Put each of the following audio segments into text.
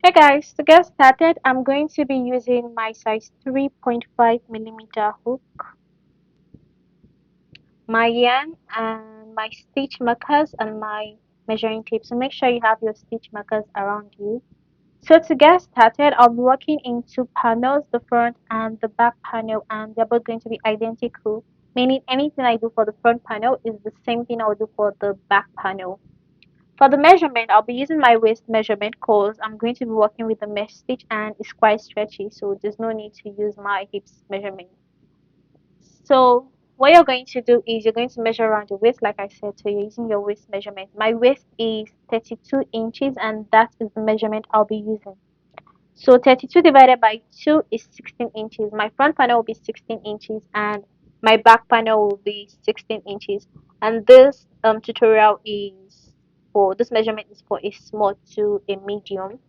Hey guys, to get started, I'm going to be using my size 3.5 millimeter hook, my yarn, and my stitch markers and my measuring tape. So make sure you have your stitch markers around you. So to get started, I'll be working in two panels, the front and the back panel, and they're both going to be identical, meaning anything I do for the front panel is the same thing I'll do for the back panel. For the measurement, I'll be using my waist measurement because I'm going to be working with the mesh stitch and it's quite stretchy, so there's no need to use my hips measurement. So what you're going to do is you're going to measure around your waist, like I said, so you're using your waist measurement. My waist is 32 inches and that is the measurement I'll be using. So 32 divided by 2 is 16 inches. My front panel will be 16 inches and my back panel will be 16 inches. And this tutorial is for this measurement is for a small to a medium.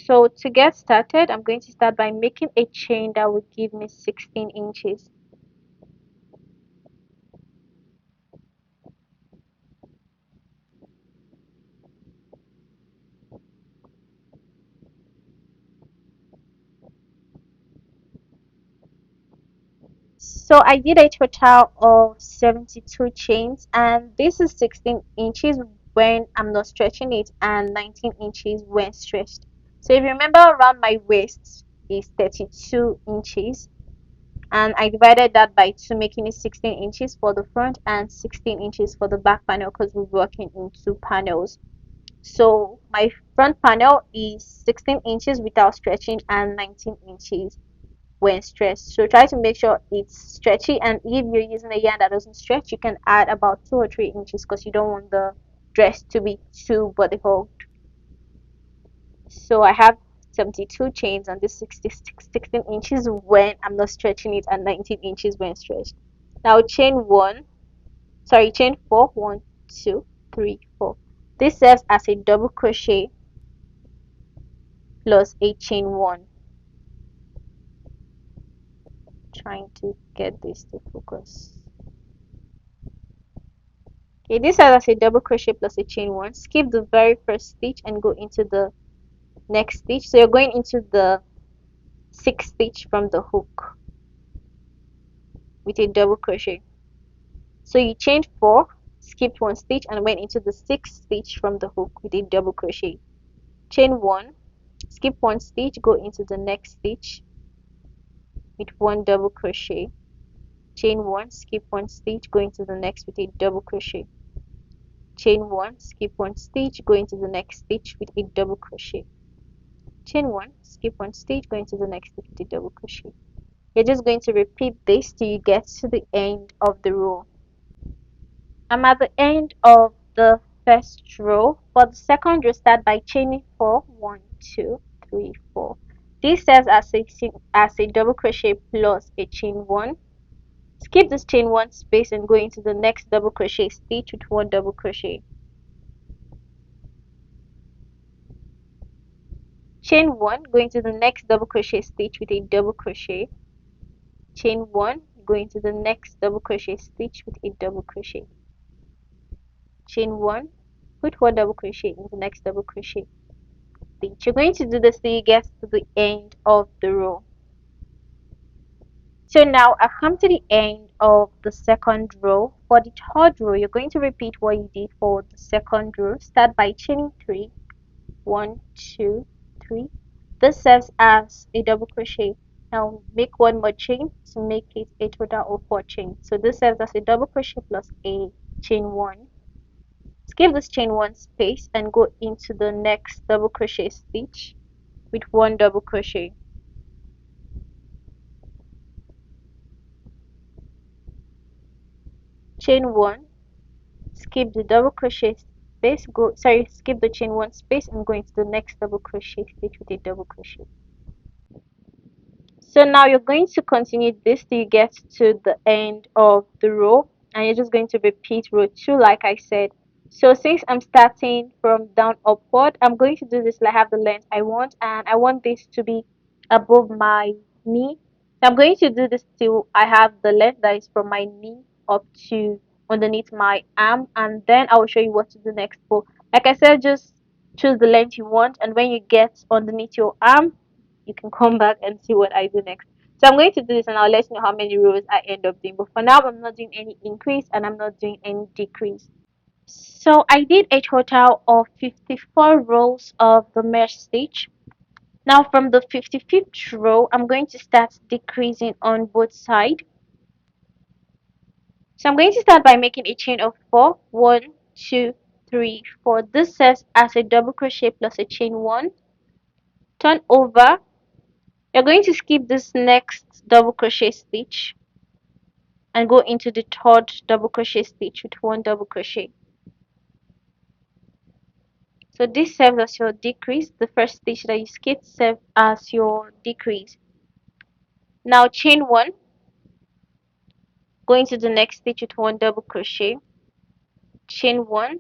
So to get started, I'm going to start by making a chain that will give me 16 inches. So I did a total of 72 chains and this is 16 inches when I'm not stretching it and 19 inches when stretched. So if you remember, around my waist is 32 inches and I divided that by 2, making it 16 inches for the front and 16 inches for the back panel because we're working in two panels. So my front panel is 16 inches without stretching and 19 inches when stretched. So try to make sure it's stretchy, and if you're using a yarn that doesn't stretch, you can add about 2 or 3 inches because you don't want the dress to be too body hugged. So I have 72 chains and this 16 inches when I'm not stretching it and 19 inches when stretched. Now chain 4, 1, 2, 3, 4. This serves as a double crochet plus a chain 1. Trying to get this to focus. Okay, this has a double crochet plus a chain 1. Skip the very first stitch and go into the next stitch. So you're going into the 6th stitch from the hook with a double crochet. So you chained 4, skipped 1 stitch and went into the 6th stitch from the hook with a double crochet. Chain 1, skip 1 stitch, go into the next stitch with 1 double crochet. Chain 1, skip 1 stitch, go into the next with a double crochet. Chain 1, skip 1 stitch, go into the next stitch with a double crochet. Chain 1, skip 1 stitch, go into the next stitch with a double crochet. You're just going to repeat this till you get to the end of the row. I'm at the end of the first row. For the second row, start by chaining 4, 1, 2, 3, 4. This serves as a double crochet plus a chain 1. Skip this chain 1 space and go into the next double crochet stitch with 1 double crochet. Chain 1, go into the next double crochet stitch with a double crochet. Chain 1, go into the next double crochet stitch with a double crochet. Chain 1, put 1 double crochet in the next double crochet stitch. You're going to do this till you get to the end of the row. So now I've come to the end of the second row. For the third row, you're going to repeat what you did for the second row. Start by chaining 3, 1, 2, 3. This serves as a double crochet. Now make 1 more chain to make it a total of 4 chains. So this serves as a double crochet plus a chain 1. Skip this chain 1 space and go into the next double crochet stitch with 1 double crochet. Chain 1, skip the double crochet space, skip the chain 1 space and go into the next double crochet stitch with a double crochet. So now you're going to continue this till you get to the end of the row, and you're just going to repeat row 2 like I said. So since I'm starting from down upward, I'm going to do this till I have the length I want, and I want this to be above my knee. So I'm going to do this till I have the length that is from my knee up to underneath my arm, and then I will show you what to do next. But like I said, just choose the length you want, and when you get underneath your arm, you can come back and see what I do next. So I'm going to do this and I'll let you know how many rows I end up doing. But for now, I'm not doing any increase and I'm not doing any decrease. So I did a total of 54 rows of the mesh stitch. Now from the 55th row, I'm going to start decreasing on both sides. So I'm going to start by making a chain of 4. 1, 2, 3, 4. This serves as a double crochet plus a chain 1. Turn over. You're going to skip this next double crochet stitch and go into the third double crochet stitch with 1 double crochet. So this serves as your decrease. The first stitch that you skipped serves as your decrease. Now chain 1, go into the next stitch with 1 double crochet, chain 1,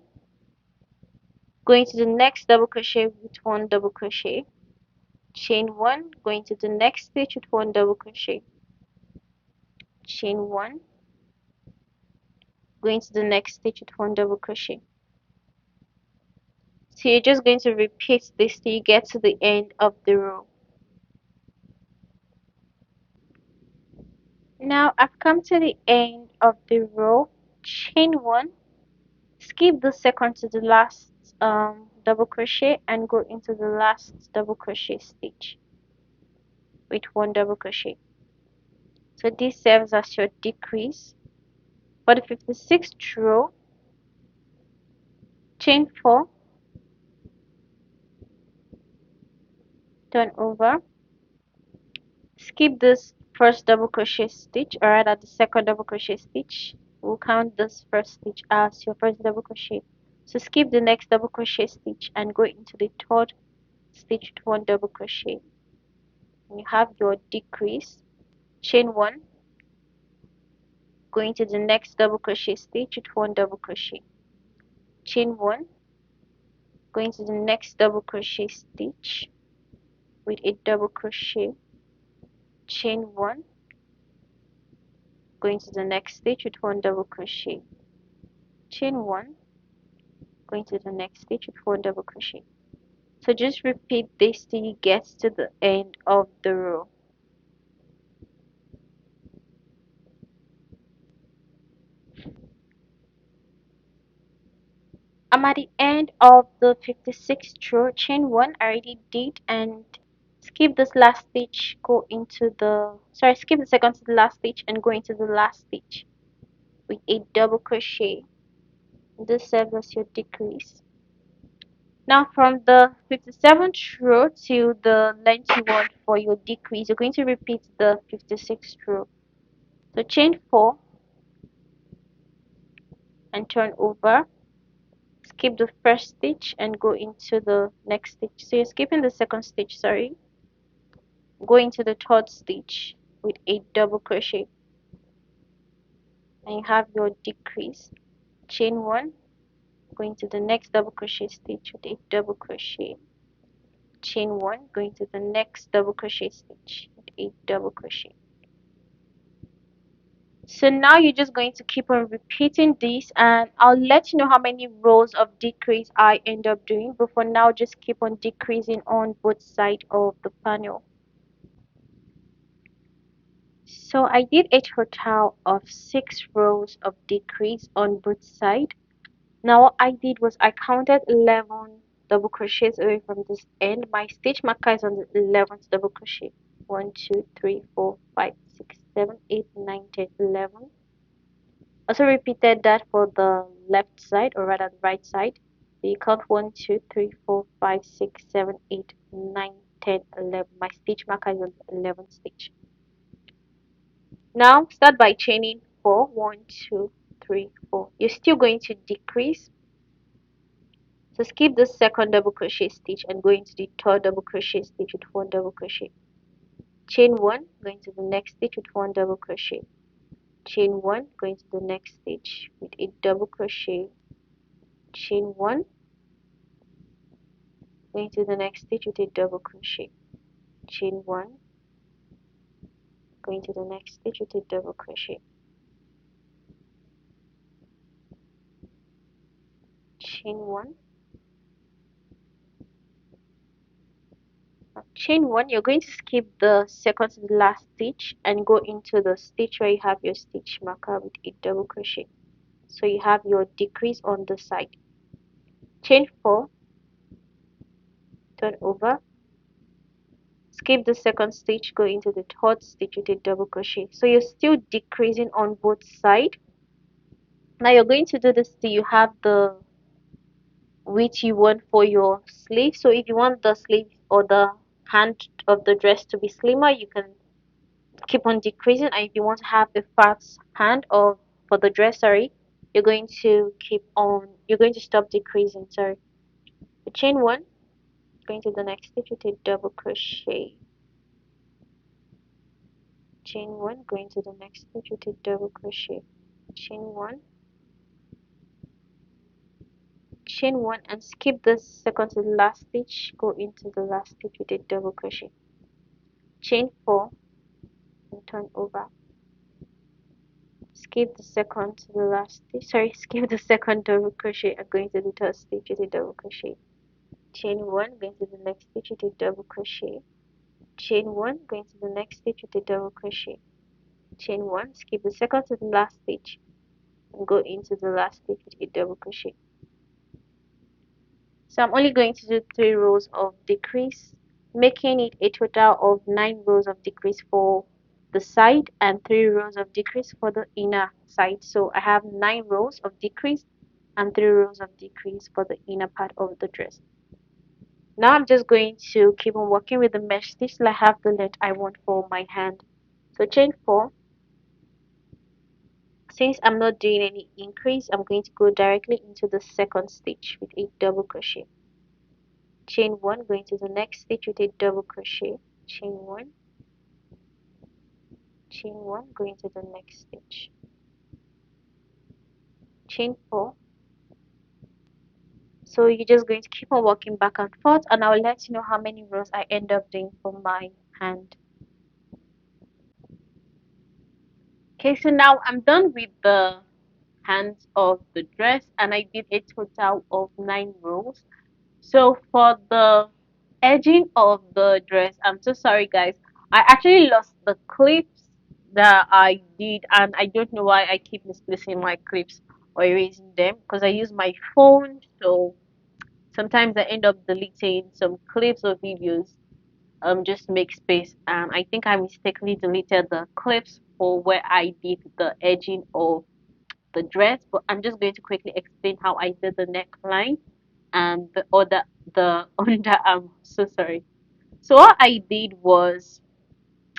go into the next double crochet with 1 double crochet, chain 1, go into the next stitch with 1 double crochet, chain 1, go into the next stitch with 1 double crochet. So you're just going to repeat this till you get to the end of the row. Now I've come to the end of the row. Chain 1, skip the second to the last double crochet and go into the last double crochet stitch with 1 double crochet. So this serves as your decrease. For the 56th row, chain 4, turn over, skip this first double crochet stitch, or rather the second double crochet stitch. We'll count this first stitch as your first double crochet. So skip the next double crochet stitch and go into the third stitch with 1 double crochet. And you have your decrease. Chain 1, go into the next double crochet stitch with 1 double crochet. Chain 1, go into the next double crochet stitch with a double crochet, chain 1, go into the next stitch with 1 double crochet, chain 1, go into the next stitch with 1 double crochet. So just repeat this till you get to the end of the row. I'm at the end of the 56th row. Chain 1 I already did, and skip this last stitch, go into the skip the second to the last stitch and go into the last stitch with a double crochet. This serves as your decrease. Now from the 57th row to the length you want for your decrease, you're going to repeat the 56th row. So chain 4 and turn over, skip the first stitch and go into the next stitch. So you're skipping the second stitch, go into the third stitch with a double crochet, and you have your decrease. Chain 1, go into the next double crochet stitch with a double crochet, chain 1, go into the next double crochet stitch with a double crochet. So now you're just going to keep on repeating this, and I'll let you know how many rows of decrease I end up doing, but for now just keep on decreasing on both sides of the panel. So I did a total of 6 rows of decrease on both sides. Now what I did was I counted 11 double crochets away from this end. My stitch marker is on the 11th double crochet. 1, 2, 3, 4, 5, 6, 7, 8, 9, 10, 11. Also repeated that for the left side, or rather the right side. So you count 1, 2, 3, 4, 5, 6, 7, 8, 9, 10, 11. My stitch marker is on the 11th stitch. Now start by chaining 4. 1, 2, 3, 4. You're still going to decrease. So skip the second double crochet stitch and go into the third double crochet stitch with 1 double crochet. Chain 1, go into the next stitch with 1 double crochet. Chain 1, go into the next stitch with a double crochet. Chain 1, go into the next stitch with a double crochet. Chain 1, go into the next stitch with a double crochet. Chain 1, chain one, you're going to skip the second to the last stitch and go into the stitch where you have your stitch marker with a double crochet. So you have your decrease on the side. Chain four, turn over, skip the second stitch, go into the third stitch with a double crochet. So you're still decreasing on both sides. Now you're going to do this till you have the width you want for your sleeve. So if you want the sleeve or the hand of the dress to be slimmer, you can keep on decreasing, and if you want to have a fat hand or for the dress, sorry, you're going to stop decreasing, sorry. So chain one, going to the next stitch with a double crochet, chain one, going to the next stitch with a double crochet, chain one, chain one, and skip the second to the last stitch, go into the last stitch with a double crochet, chain four, and turn over, skip the second to the last stitch, sorry, skip the second double crochet and go into the third stitch with a double crochet, chain one, going to the next stitch with a double crochet, chain one, going to the next stitch with a double crochet, chain one, skip the second to the last stitch and go into the last stitch with a double crochet. So I'm only going to do 3 rows of decrease, making it a total of 9 rows of decrease for the side and 3 rows of decrease for the inner side. So I have 9 rows of decrease and 3 rows of decrease for the inner part of the dress. Now I'm just going to keep on working with the mesh stitch till I have the length I want for my hand. So chain 4. Since I'm not doing any increase, I'm going to go directly into the second stitch with a double crochet. Chain 1, going to the next stitch with a double crochet, chain 1, chain 1, going to the next stitch, chain 4. So you're just going to keep on working back and forth, and I'll let you know how many rows I end up doing for my hand. Okay, so now I'm done with the hands of the dress, and I did a total of 9 rows. So for the edging of the dress, I'm so sorry guys, I actually lost the clips that I did, and I don't know why I keep misplacing my clips or erasing them, because I use my phone, so sometimes I end up deleting some clips or videos just to make space, and I think I mistakenly deleted the clips for where I did the edging of the dress. But I'm just going to quickly explain how I did the neckline and the underarm. So sorry. So what I did was,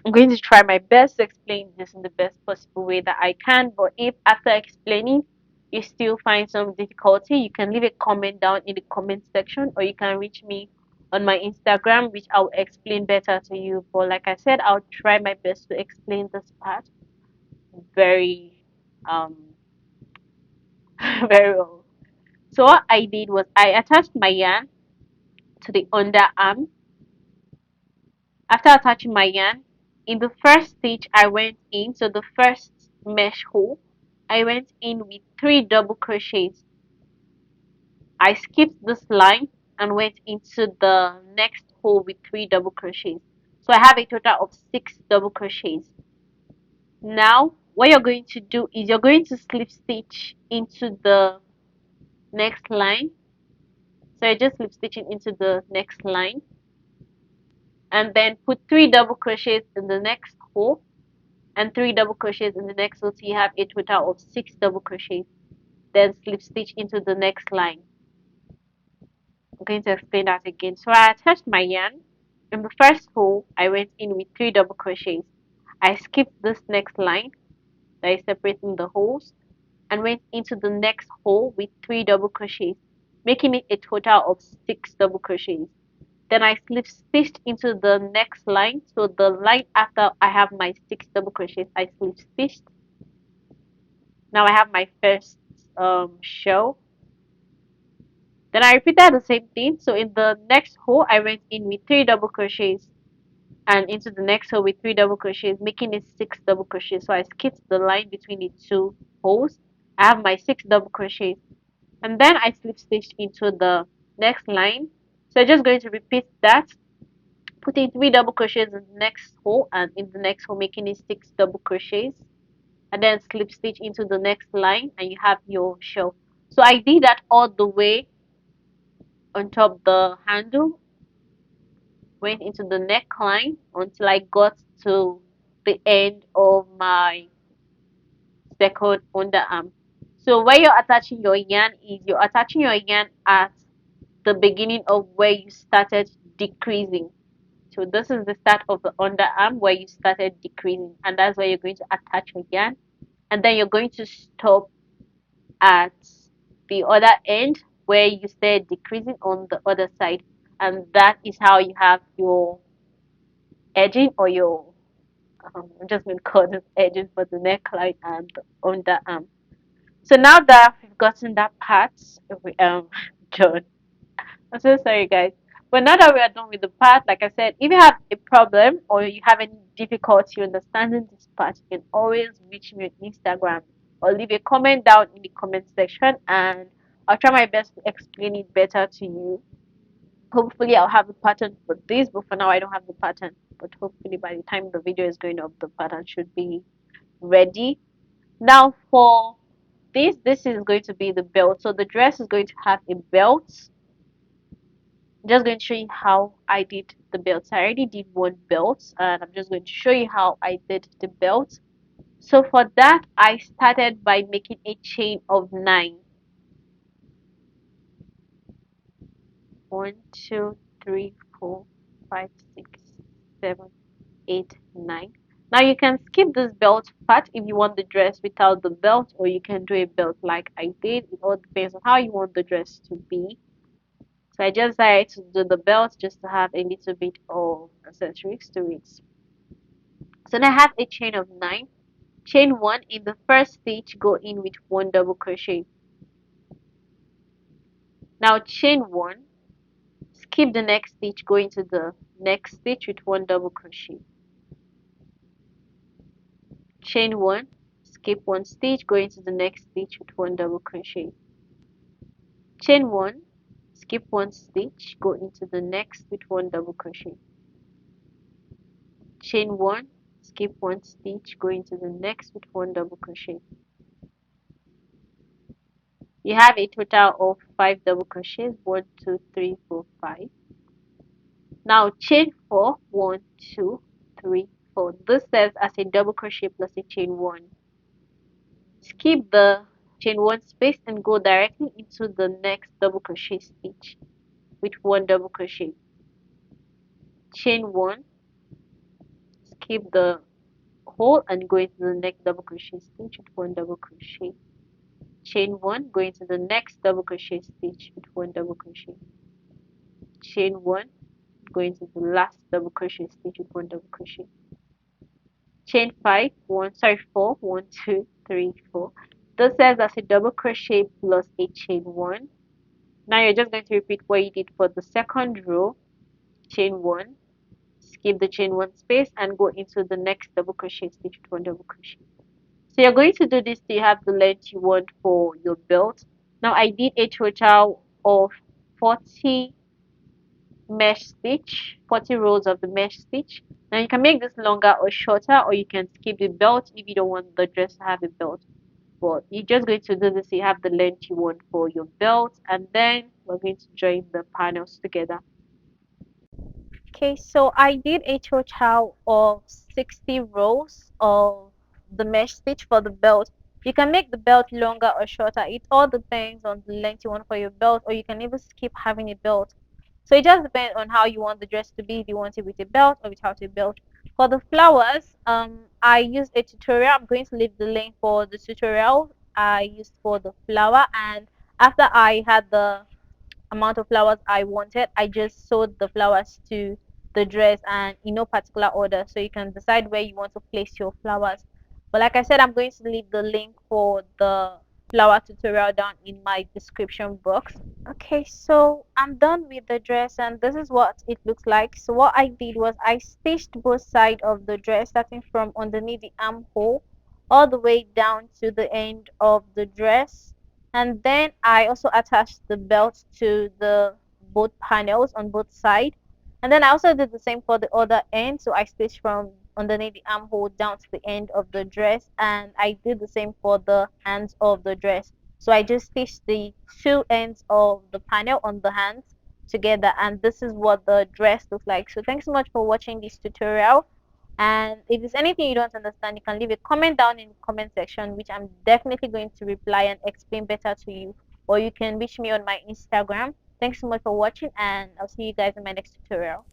I'm going to try my best to explain this in the best possible way that I can. But if after explaining you still find some difficulty, you can leave a comment down in the comment section, or you can reach me on my Instagram, which I'll explain better to you. But like I said, I'll try my best to explain this part very um very well. So what I did was I attached my yarn to the underarm. After attaching my yarn, in the first stitch I went in, so the first mesh hole, I went in with 3 double crochets. I skipped this line and went into the next hole with 3 double crochets. So I have a total of 6 double crochets. Now what you're going to do is you're going to slip stitch into the next line. So you're just slip stitching into the next line, and then put 3 double crochets in the next hole and 3 double crochets in the next row, so you have a total of 6 double crochets. Then slip stitch into the next line. I'm going to explain that again. So I attached my yarn. In the first hole I went in with 3 double crochets. I skipped this next line that is separating the holes and went into the next hole with 3 double crochets, making it a total of 6 double crochets. Then I slip stitched into the next line, so the line after I have my 6 double crochets, I slip stitched. Now I have my first shell. Then I repeated the same thing. So in the next hole I went in with 3 double crochets and into the next hole with 3 double crochets, making it 6 double crochets. So I skipped the line between the 2 holes. I have my 6 double crochets, and then I slip stitched into the next line. So I'm just going to repeat that putting 3 double crochets in the next hole, and in the next hole making it 6 double crochets, and then slip stitch into the next line, and you have your shell. So I did that all the way on top the handle, went into the neckline until I got to the end of my second underarm. So where you're attaching your yarn is you're attaching your yarn at the beginning of where you started decreasing. So this is the start of the underarm where you started decreasing, and that's where you're going to attach your yarn, and then you're going to stop at the other end where you started decreasing on the other side, and that is how you have your edging, or your I'm just going to call this edging for the neckline and the underarm. So now that we've gotten that part, we done. I'm so sorry, guys. But now that we are done with the part, like I said, if you have a problem or you have any difficulty understanding this part, you can always reach me on Instagram or leave a comment down in the comment section, and I'll try my best to explain it better to you. Hopefully, I'll have a pattern for this, but for now, I don't have the pattern. But hopefully, by the time the video is going up, the pattern should be ready. Now, for this is going to be the belt. So the dress is going to have a belt. I'm just going to show you how I did the belt. So I already did one belt, and I'm just going to show you how I did the belt. So for that, I started by making a chain of 9. 1, 2, 3, 4, 5, 6, 7, 8, 9. Now you can skip this belt part if you want the dress without the belt, or you can do a belt like I did. It all depends on how you want the dress to be. So I just decided to do the belt just to have a little bit of accessories to it. So now I have a chain of 9. Chain 1 in the first stitch, go in with 1 double crochet. Now chain 1, skip the next stitch, go into the next stitch with 1 double crochet. Chain 1, skip 1 stitch, go into the next stitch with 1 double crochet. Chain 1, skip 1 stitch, go into the next with 1 double crochet. Chain 1, skip 1 stitch, go into the next with 1 double crochet. You have a total of 5 double crochets. 1, 2, 3, 4, 5. Now chain 4, 1, 2, 3, 4. This serves as a double crochet plus a chain 1. Skip the chain 1 space and go directly into the next double crochet stitch with 1 double crochet. Chain 1, skip the hole and go into the next double crochet stitch with 1 double crochet. Chain 1, go into the next double crochet stitch with 1 double crochet. Chain 1, go into the last double crochet stitch with 1 double crochet. Chain 5, 4, 1, 2, 3, 4. This serves as a double crochet plus a chain 1. Now you're just going to repeat what you did for the second row. Chain 1, skip the chain 1 space and go into the next double crochet stitch with 1 double crochet. So you're going to do this till you have the length you want for your belt. Now I did a total of 40 mesh stitch, 40 rows of the mesh stitch. Now you can make this longer or shorter, or you can skip the belt if you don't want the dress to have a belt. But you're just going to do this so you have the length you want for your belt, and then we're going to join the panels together. Okay, so I did a total of 60 rows of the mesh stitch for the belt. You can make the belt longer or shorter. It all depends on the length you want for your belt, or you can even skip having a belt. So it just depends on how you want the dress to be, if you want it with a belt or without a belt. For the flowers, I used a tutorial. I'm going to leave the link for the tutorial I used for the flower, and after I had the amount of flowers I wanted, I just sewed the flowers to the dress, and in no particular order, so you can decide where you want to place your flowers. But like I said, I'm going to leave the link for the flower tutorial down in my description box. Okay, so I'm done with the dress, and this is what it looks like. So what I did was I stitched both sides of the dress, starting from underneath the armhole all the way down to the end of the dress, and then I also attached the belt to the both panels on both sides, And then I also did the same for the other end. So I stitched from underneath the armhole down to the end of the dress, and I did the same for the hands of the dress. So I just stitched the two ends of the panel on the hands together, and this is what the dress looks like. So thanks so much for watching this tutorial. And if there's anything you don't understand, you can leave a comment down in the comment section, which I'm definitely going to reply and explain better to you. Or you can reach me on my Instagram. Thanks so much for watching, and I'll see you guys in my next tutorial.